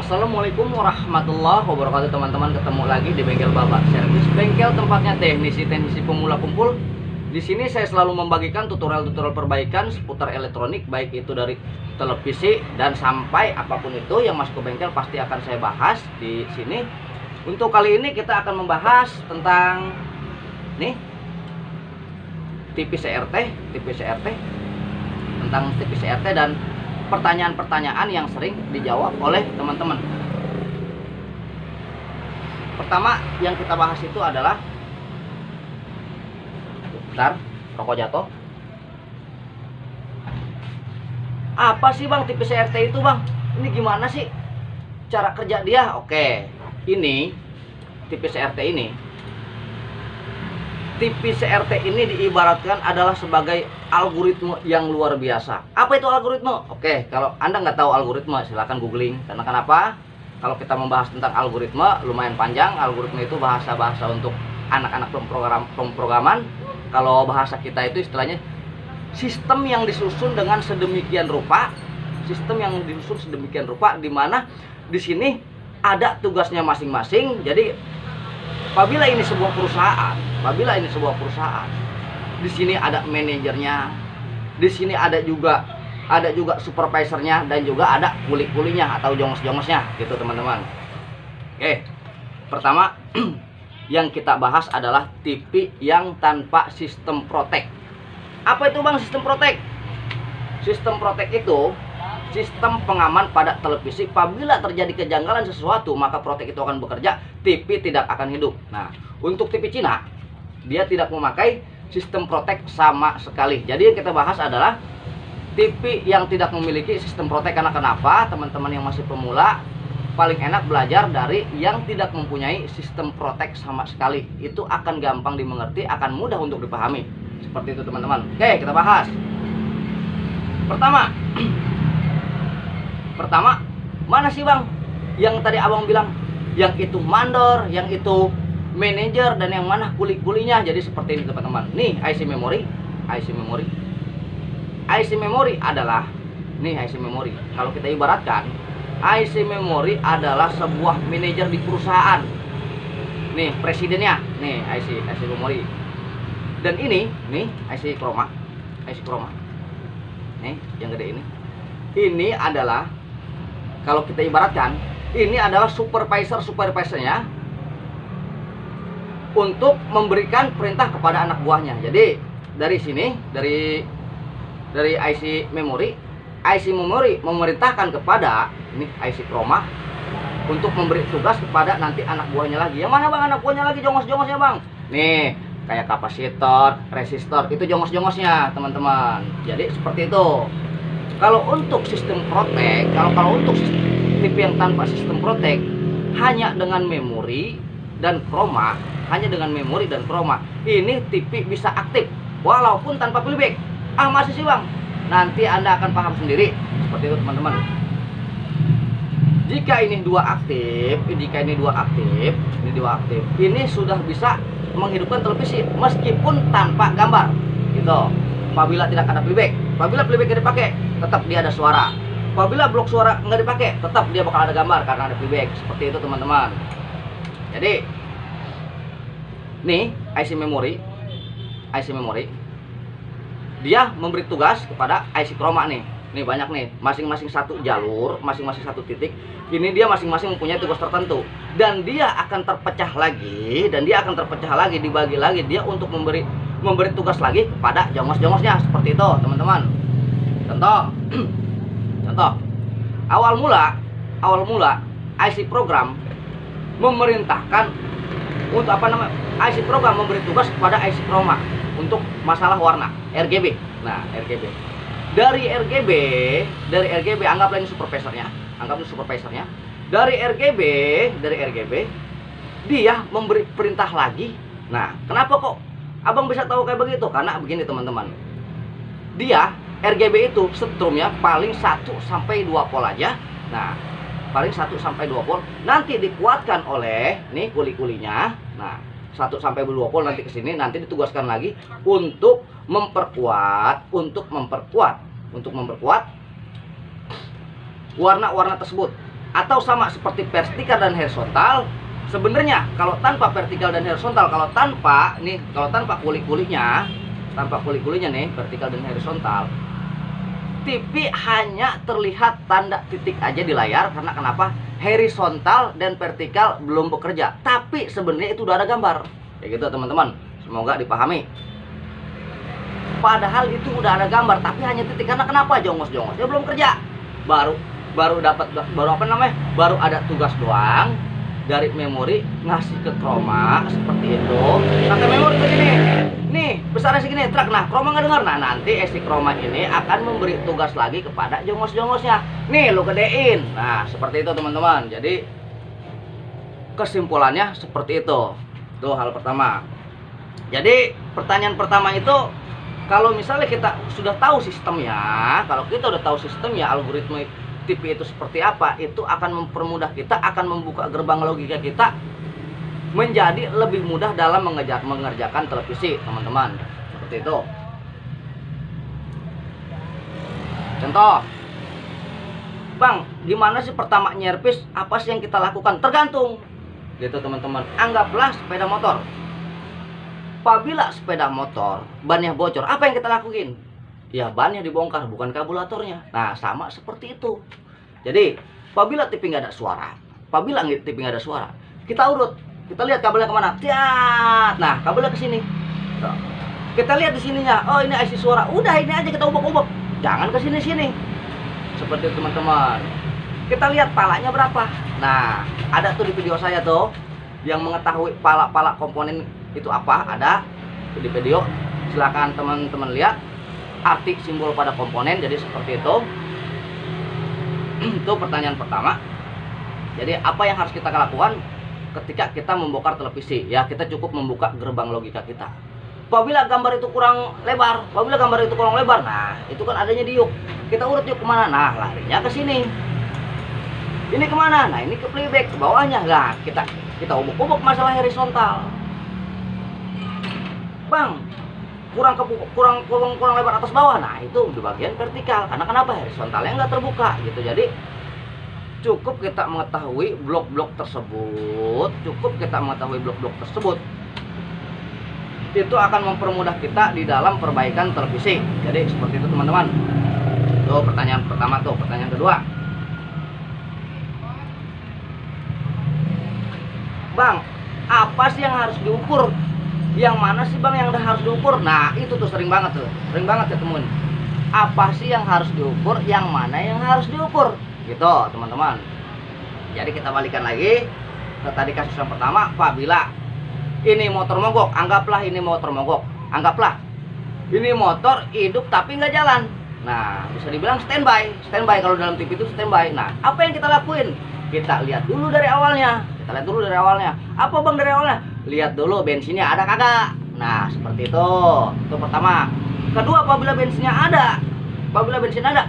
Assalamualaikum warahmatullahi wabarakatuh teman-teman. Ketemu lagi di Bengkel Babak Servis, bengkel tempatnya teknisi pemula kumpul. Di sini saya selalu membagikan tutorial-tutorial perbaikan seputar elektronik, baik itu dari televisi dan sampai apapun itu yang masuk ke bengkel pasti akan saya bahas di sini. Untuk kali ini kita akan membahas tentang nih TV CRT, tentang TV CRT dan pertanyaan-pertanyaan yang sering dijawab oleh teman-teman. Pertama yang kita bahas itu adalah, bentar, rokok jatuh. Apa sih bang TV CRT itu bang? Ini gimana sih cara kerja dia? Oke, ini TV CRT ini diibaratkan adalah sebagai algoritma yang luar biasa. Apa itu algoritma? Oke, kalau Anda nggak tahu algoritma, silahkan googling. Karena kenapa? Kalau kita membahas tentang algoritma, lumayan panjang. Algoritma itu bahasa-bahasa untuk anak-anak pemrograman. Kalau bahasa kita itu istilahnya sistem yang disusun dengan sedemikian rupa. Di mana di sini ada tugasnya masing-masing. Jadi apabila ini sebuah perusahaan, di sini ada manajernya, di sini ada juga supervisornya, dan juga ada kuli-kulinya atau jongos-jongosnya, gitu teman-teman. Oke, pertama yang kita bahas adalah TV yang tanpa sistem protek. Apa itu bang sistem protek? Sistem protek itu sistem pengaman pada televisi. Apabila terjadi kejanggalan sesuatu, maka protek itu akan bekerja, TV tidak akan hidup. Nah, untuk TV Cina, dia tidak memakai sistem protek sama sekali. Jadi yang kita bahas adalah TV yang tidak memiliki sistem protek. Karena kenapa? Teman-teman yang masih pemula paling enak belajar dari yang tidak mempunyai sistem protek sama sekali. Itu akan gampang dimengerti, akan mudah untuk dipahami. Seperti itu teman-teman. Oke, kita bahas. Pertama, mana sih bang yang tadi abang bilang, yang itu mandor, yang itu manajer, dan yang mana kuli-kulinya? Jadi seperti ini teman-teman. Nih IC memori adalah IC memori. Kalau kita ibaratkan, IC memori adalah sebuah manajer di perusahaan. Nih presidennya, nih IC memori. Dan ini nih IC chroma. Nih yang gede ini. Ini adalah, kalau kita ibaratkan, ini adalah supervisornya untuk memberikan perintah kepada anak buahnya. Jadi dari sini, dari IC memori memerintahkan kepada ini IC chroma untuk memberi tugas kepada nanti anak buahnya lagi. Yang mana bang anak buahnya lagi? Jongos-jongosnya bang. Nih kayak kapasitor, resistor, itu jongos-jongosnya teman-teman. Jadi seperti itu. Kalau untuk sistem protek, kalau untuk TV yang tanpa sistem protek, hanya dengan memori dan chroma, ini TV bisa aktif walaupun tanpa playback. Masih sih bang? Nanti Anda akan paham sendiri. Seperti itu teman-teman. Jika ini dua aktif, ini sudah bisa menghidupkan televisi meskipun tanpa gambar, gitu. Apabila tidak ada playback, apabila playback tidak dipakai, tetap dia ada suara. Apabila blok suara nggak dipakai, tetap dia bakal ada gambar karena ada playback. Seperti itu teman-teman. Jadi nih IC memori, dia memberi tugas kepada IC chroma nih banyak nih, masing-masing satu jalur, masing-masing satu titik. Ini dia masing-masing mempunyai tugas tertentu, dan dia akan terpecah lagi, dibagi lagi dia untuk memberi tugas lagi kepada jongos-jongosnya. Seperti itu teman-teman. Contoh awal mula IC program memerintahkan untuk IC program memberi tugas kepada IC chroma untuk masalah warna RGB. Nah, RGB. Dari RGB anggaplah ini supervisornya. Dari RGB dia memberi perintah lagi. Nah, kenapa kok abang bisa tahu kayak begitu? Karena begini teman-teman. Dia RGB itu setrumnya paling 1 sampai 2 volt aja. Nah, paling 1 sampai 2 volt. Nanti dikuatkan oleh nih kuli-kulinya. Nah, 1 sampai 2 volt nanti ke sini, nanti ditugaskan lagi untuk memperkuat warna-warna tersebut. atau sama seperti vertikal dan horizontal. Sebenarnya kalau tanpa vertikal dan horizontal, kalau tanpa kulit-kulitnya, nih vertikal dan horizontal, TV hanya terlihat tanda titik aja di layar. Karena kenapa? Horizontal dan vertikal belum bekerja, tapi sebenarnya itu udah ada gambar. Kayak gitu teman-teman, semoga dipahami. Padahal itu udah ada gambar, tapi hanya titik. Karena kenapa? Jongos-jongos dia belum kerja. Baru ada tugas doang dari memori ngasih ke chroma seperti itu. Kata memori begini, nih besarnya segini, truk. Nah, chroma nggak dengar. Nah, nanti si chroma ini akan memberi tugas lagi kepada jongos-jongosnya. Nih, lu gedein. Nah, seperti itu teman-teman. Jadi kesimpulannya seperti itu. Itu hal pertama. Jadi pertanyaan pertama itu, kalau misalnya kita sudah tahu sistemnya, algoritma TV itu seperti apa, itu akan mempermudah kita, akan membuka gerbang logika kita menjadi lebih mudah dalam mengerjakan televisi, teman-teman. Seperti itu. Contoh, Bang, gimana sih pertama nyervis? Apa sih yang kita lakukan? Tergantung. Gitu teman-teman. Anggaplah sepeda motor. Apabila sepeda motor bannya bocor, apa yang kita lakuin? Ya, bannya dibongkar, bukan karburatornya. Nah, sama seperti itu. Jadi, apabila TV nggak ada suara, kita urut, kita lihat kabelnya kemana. Tiat. Nah, kabelnya ke sini. Kita lihat di sininya. Oh, ini IC suara. Udah, ini aja kita ubek-ubek. Jangan ke sini-sini. Seperti itu teman-teman. Kita lihat palanya berapa. Nah, ada tuh di video saya tuh yang mengetahui pala-pala komponen itu apa, ada di video. Silakan teman-teman lihat arti simbol pada komponen. Jadi seperti itu. Itu pertanyaan pertama. Jadi apa yang harus kita lakukan ketika kita membongkar televisi? Ya, kita cukup membuka gerbang logika kita. Apabila gambar itu kurang lebar, nah itu kan adanya di yuk. Kita urut yuk kemana? Nah, larinya ke sini. Ini kemana? Nah, ini ke playback, ke bawahnya. Nah, kita ubuk-ubuk masalah horizontal. Bang, kurang lebar atas bawah. Nah, itu di bagian vertikal. Karena kenapa? Horizontalnya nggak terbuka gitu. Jadi cukup kita mengetahui blok-blok tersebut, itu akan mempermudah kita di dalam perbaikan televisi. Jadi seperti itu teman-teman. Tuh pertanyaan pertama tuh. Pertanyaan kedua, Bang, apa sih yang harus diukur? Yang mana sih Bang yang harus diukur? Nah, itu tuh sering banget ya temen. Apa sih yang harus diukur? Yang mana yang harus diukur? Gitu teman-teman. Jadi kita balikan lagi ke tadi kasus yang pertama. Apabila ini motor mogok, anggaplah ini motor hidup tapi nggak jalan. Nah, bisa dibilang standby kalau dalam TV itu standby. Nah, apa yang kita lakuin? Kita lihat dulu dari awalnya. Apa Bang dari awalnya? Lihat dulu bensinnya ada kagak. Nah, seperti itu. Itu pertama. Kedua, apabila bensinnya ada,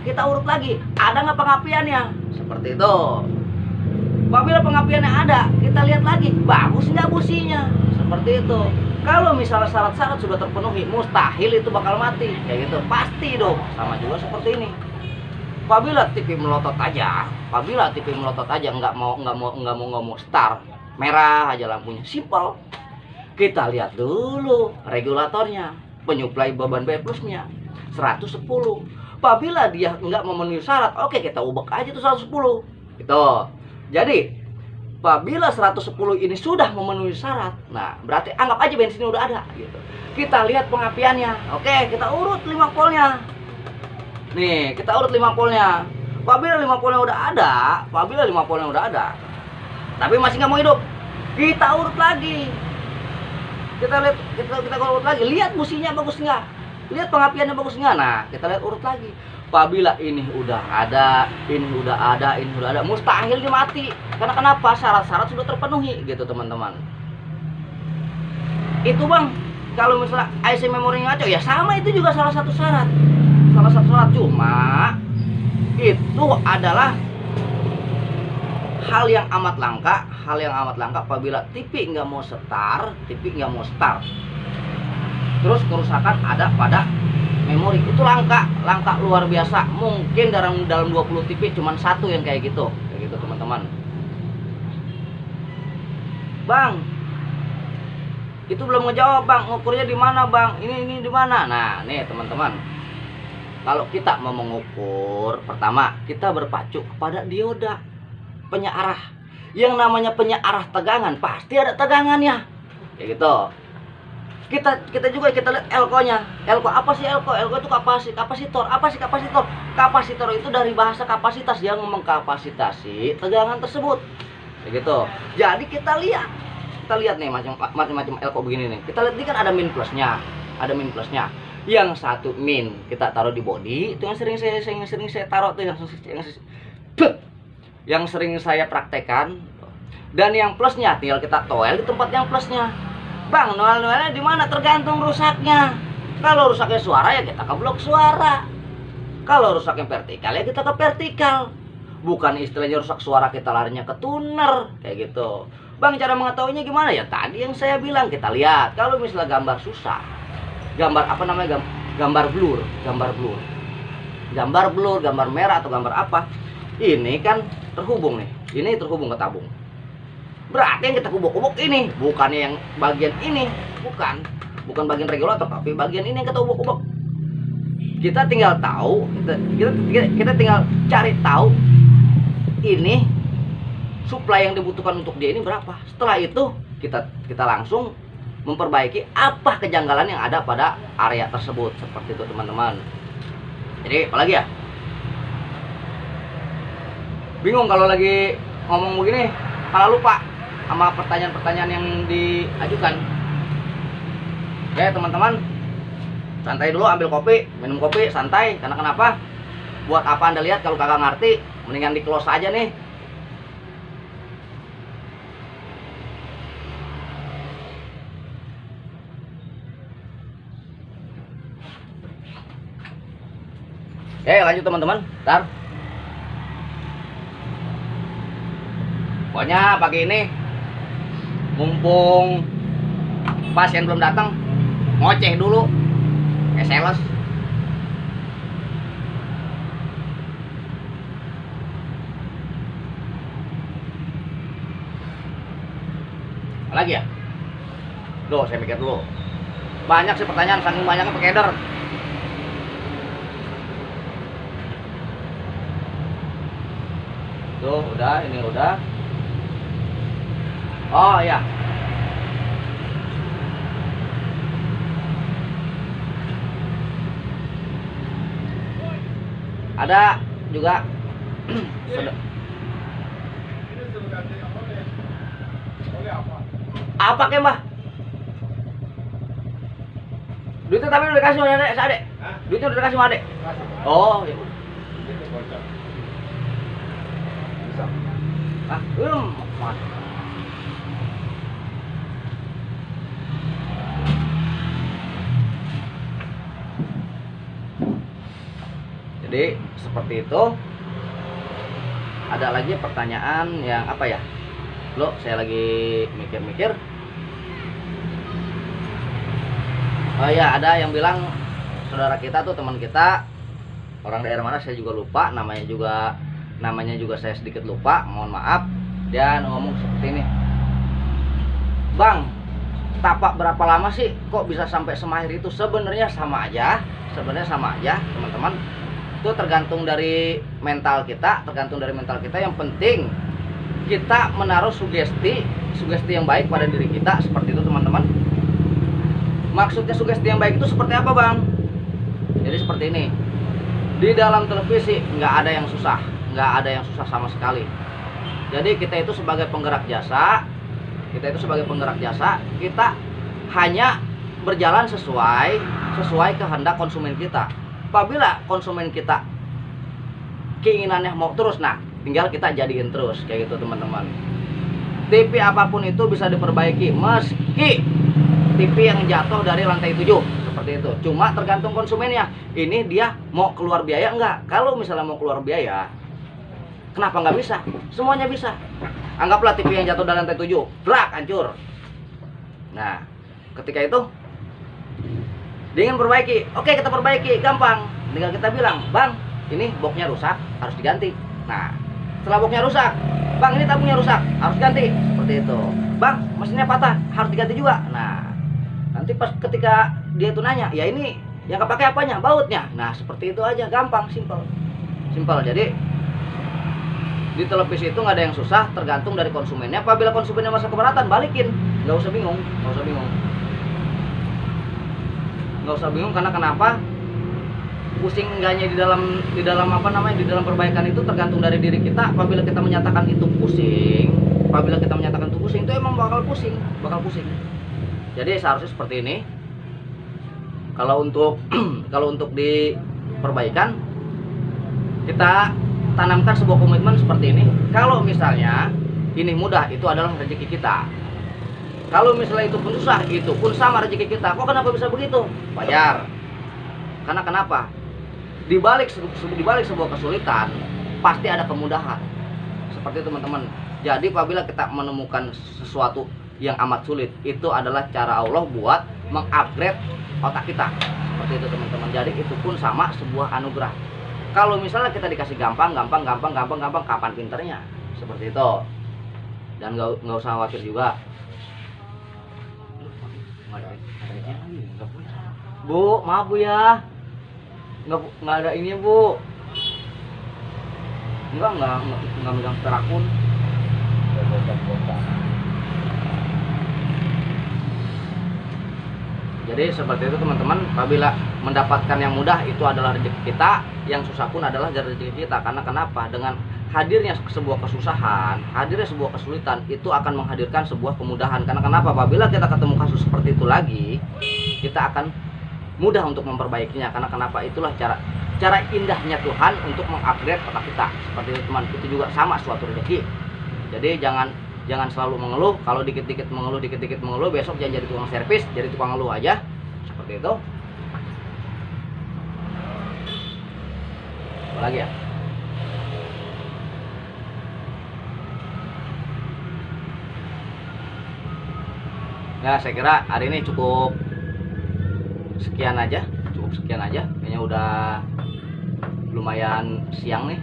kita urut lagi. Ada nggak pengapiannya? Seperti itu. Apabila pengapiannya ada, kita lihat lagi. Bagus nggak businya? Seperti itu. Kalau misalnya syarat-syarat sudah terpenuhi, mustahil itu bakal mati. Kayak gitu. Pasti dong. Sama juga seperti ini. Apabila TV melotot aja, nggak mau start, merah aja lampunya, simple. Kita lihat dulu regulatornya, penyuplai beban B plusnya 110. Apabila dia nggak memenuhi syarat, oke kita ubek aja tuh 110. Gitu. Jadi apabila 110 ini sudah memenuhi syarat, nah berarti anggap aja bensinnya udah ada. Gitu. Kita lihat pengapiannya, oke kita urut 5 voltnya. Nih, kita urut 5 voltnya. Apabila 5 voltnya udah ada, tapi masih nggak mau hidup, kita urut lagi. Kita urut lagi. Lihat businya bagus nggak? Lihat pengapiannya bagus nggak? Nah, kita lihat urut lagi. Apabila ini udah ada, mustahil dia mati. Karena kenapa? Syarat-syarat sudah terpenuhi, gitu teman-teman. Itu Bang, kalau misalnya IC memori ngaco, ya sama, itu juga salah satu syarat. Cuma itu adalah hal yang amat langka apabila TV nggak mau start, terus kerusakan ada pada memori. Itu langka luar biasa. Mungkin dalam 20 TV cuma satu yang kayak gitu teman-teman. teman-teman. Bang, itu belum ngejawab bang, ngukurnya di mana bang, ini di mana. Nah nih teman-teman, kalau kita mau mengukur, pertama kita berpacu kepada dioda penyearah. Yang namanya penyearah tegangan pasti ada tegangannya, kayak gitu. Kita juga kita lihat elko-nya. Elko apa sih elko? Elko itu kapasitor. Apa sih kapasitor? Kapasitor itu dari bahasa kapasitas, yang mengkapasitasi tegangan tersebut. Begitu. Jadi kita lihat nih macam-macam elko begini nih. Kita lihat ini kan ada min plusnya. Ada min plusnya. Yang satu min kita taruh di body, itu yang sering saya taruh tuh, yang sering saya praktekkan. Dan yang plusnya tinggal kita toel di tempat yang plusnya. Bang, noel-noelnya di mana? Tergantung rusaknya. Kalau rusaknya suara ya kita ke blok suara. Kalau rusaknya vertikal ya kita ke vertikal. Bukan istilahnya rusak suara kita larinya ke tuner kayak gitu. Bang, cara mengetahuinya gimana? Ya tadi yang saya bilang, kita lihat. Kalau misalnya gambar susah, gambar apa namanya? Gambar blur, gambar merah atau gambar apa? Ini kan terhubung nih. Ini terhubung ke tabung. Berarti yang kita kubuk-kubuk ini bukannya yang bagian ini, bukan bagian regulator, tapi bagian ini yang kita kubuk-kubuk. Kita tinggal tahu, kita tinggal cari tahu ini supply yang dibutuhkan untuk dia ini berapa. Setelah itu kita langsung memperbaiki apa kejanggalan yang ada pada area tersebut, seperti itu teman-teman. Jadi apalagi ya, bingung kalau lagi ngomong begini, malah lupa sama pertanyaan-pertanyaan yang diajukan. Oke teman-teman, santai dulu, ambil kopi, minum kopi, santai. Karena kenapa? Buat apa Anda lihat kalau kagak ngerti, mendingan di close aja nih. Oke lanjut teman-teman, ntar pokoknya pagi ini mumpung pasien belum datang, ngoceh dulu kayak sales. Apa lagi ya? Loh, saya mikir dulu. Banyak sih pertanyaan, saking banyaknya pakai header. Tuh, udah, ini udah. Oh ya, ada juga apa ke mbah? Duitnya tapi udah dikasih sama adek. Duitnya udah dikasih sama adek. Oh ya. Ah, belum. Jadi seperti itu. Ada lagi pertanyaan yang apa ya? Loh, saya lagi mikir-mikir. Oh ya, ada yang bilang saudara kita tuh, teman kita, orang daerah mana saya juga lupa, namanya juga saya sedikit lupa, mohon maaf. Dia ngomong seperti ini, Bang, tapak berapa lama sih kok bisa sampai semahir itu? Sebenarnya sama aja teman-teman. Itu tergantung dari mental kita, yang penting kita menaruh sugesti yang baik pada diri kita, seperti itu teman-teman. Maksudnya sugesti yang baik itu seperti apa bang? Jadi seperti ini, di dalam televisi nggak ada yang susah sama sekali. Jadi kita itu sebagai penggerak jasa, kita hanya berjalan sesuai kehendak konsumen kita. Apabila konsumen kita keinginannya mau terus, nah tinggal kita jadiin terus kayak gitu teman-teman. TV apapun itu bisa diperbaiki, meski TV yang jatuh dari lantai 7 seperti itu. Cuma tergantung konsumennya, ini dia mau keluar biaya enggak. Kalau misalnya mau keluar biaya, kenapa nggak bisa? Semuanya bisa. Anggaplah TV yang jatuh dari lantai 7, brak, hancur. Nah, ketika itu dia ingin perbaiki, oke kita perbaiki, gampang. Tinggal kita bilang, bang, ini boxnya rusak, harus diganti. Nah, setelah boxnya rusak, Bang, ini tabungnya rusak, harus ganti, seperti itu. Bang, mesinnya patah, harus diganti juga. Nah, nanti pas ketika dia itu nanya, ya ini yang kepake apanya? Bautnya. Nah, seperti itu aja, gampang, simpel. Jadi di televisi itu nggak ada yang susah, tergantung dari konsumennya. Apabila konsumennya masa keberatan, balikin, nggak usah bingung. Karena kenapa? Pusing enggaknya di dalam apa namanya, di dalam perbaikan itu tergantung dari diri kita. Apabila kita menyatakan itu pusing, itu emang bakal pusing. Jadi seharusnya seperti ini. Kalau untuk kalau untuk di perbaikan, kita tanamkan sebuah komitmen seperti ini. Kalau misalnya ini mudah, itu adalah rezeki kita. Kalau misalnya itu pun susah, itu pun sama rezeki kita. Kok kenapa bisa begitu? Wajar. Karena kenapa? Di balik sebuah kesulitan pasti ada kemudahan. Seperti itu, teman-teman. Jadi apabila kita menemukan sesuatu yang amat sulit, itu adalah cara Allah buat mengupgrade otak kita. Seperti itu, teman-teman. Jadi itu pun sama sebuah anugerah. Kalau misalnya kita dikasih gampang, kapan pinternya? Seperti itu. Dan nggak usah khawatir juga. Bu, maaf Bu ya. Nggak ada ini Bu. Nggak megang terakun. Jadi seperti itu, teman-teman. Apabila mendapatkan yang mudah, itu adalah rezeki kita. Yang susah pun adalah rezeki kita. Karena kenapa? Dengan hadirnya sebuah kesusahan, hadirnya sebuah kesulitan, itu akan menghadirkan sebuah kemudahan. Karena kenapa? Apabila kita ketemu kasus seperti itu lagi, kita akan mudah untuk memperbaikinya. Karena kenapa? Itulah cara indahnya Tuhan untuk mengupgrade otak kita. Seperti itu, teman. Itu juga sama suatu rezeki. Jadi jangan selalu mengeluh. Kalau dikit-dikit mengeluh, besok jangan jadi tukang servis, jadi tukang ngeluh aja. Seperti itu. Apa lagi ya? Ya, saya kira hari ini cukup sekian aja. Kayaknya udah lumayan siang nih.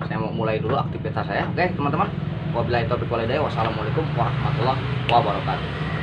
Saya mau mulai dulu aktivitas saya. Oke, teman-teman. Wabillahi taufiq wal hidayah. Wassalamualaikum warahmatullahi wabarakatuh.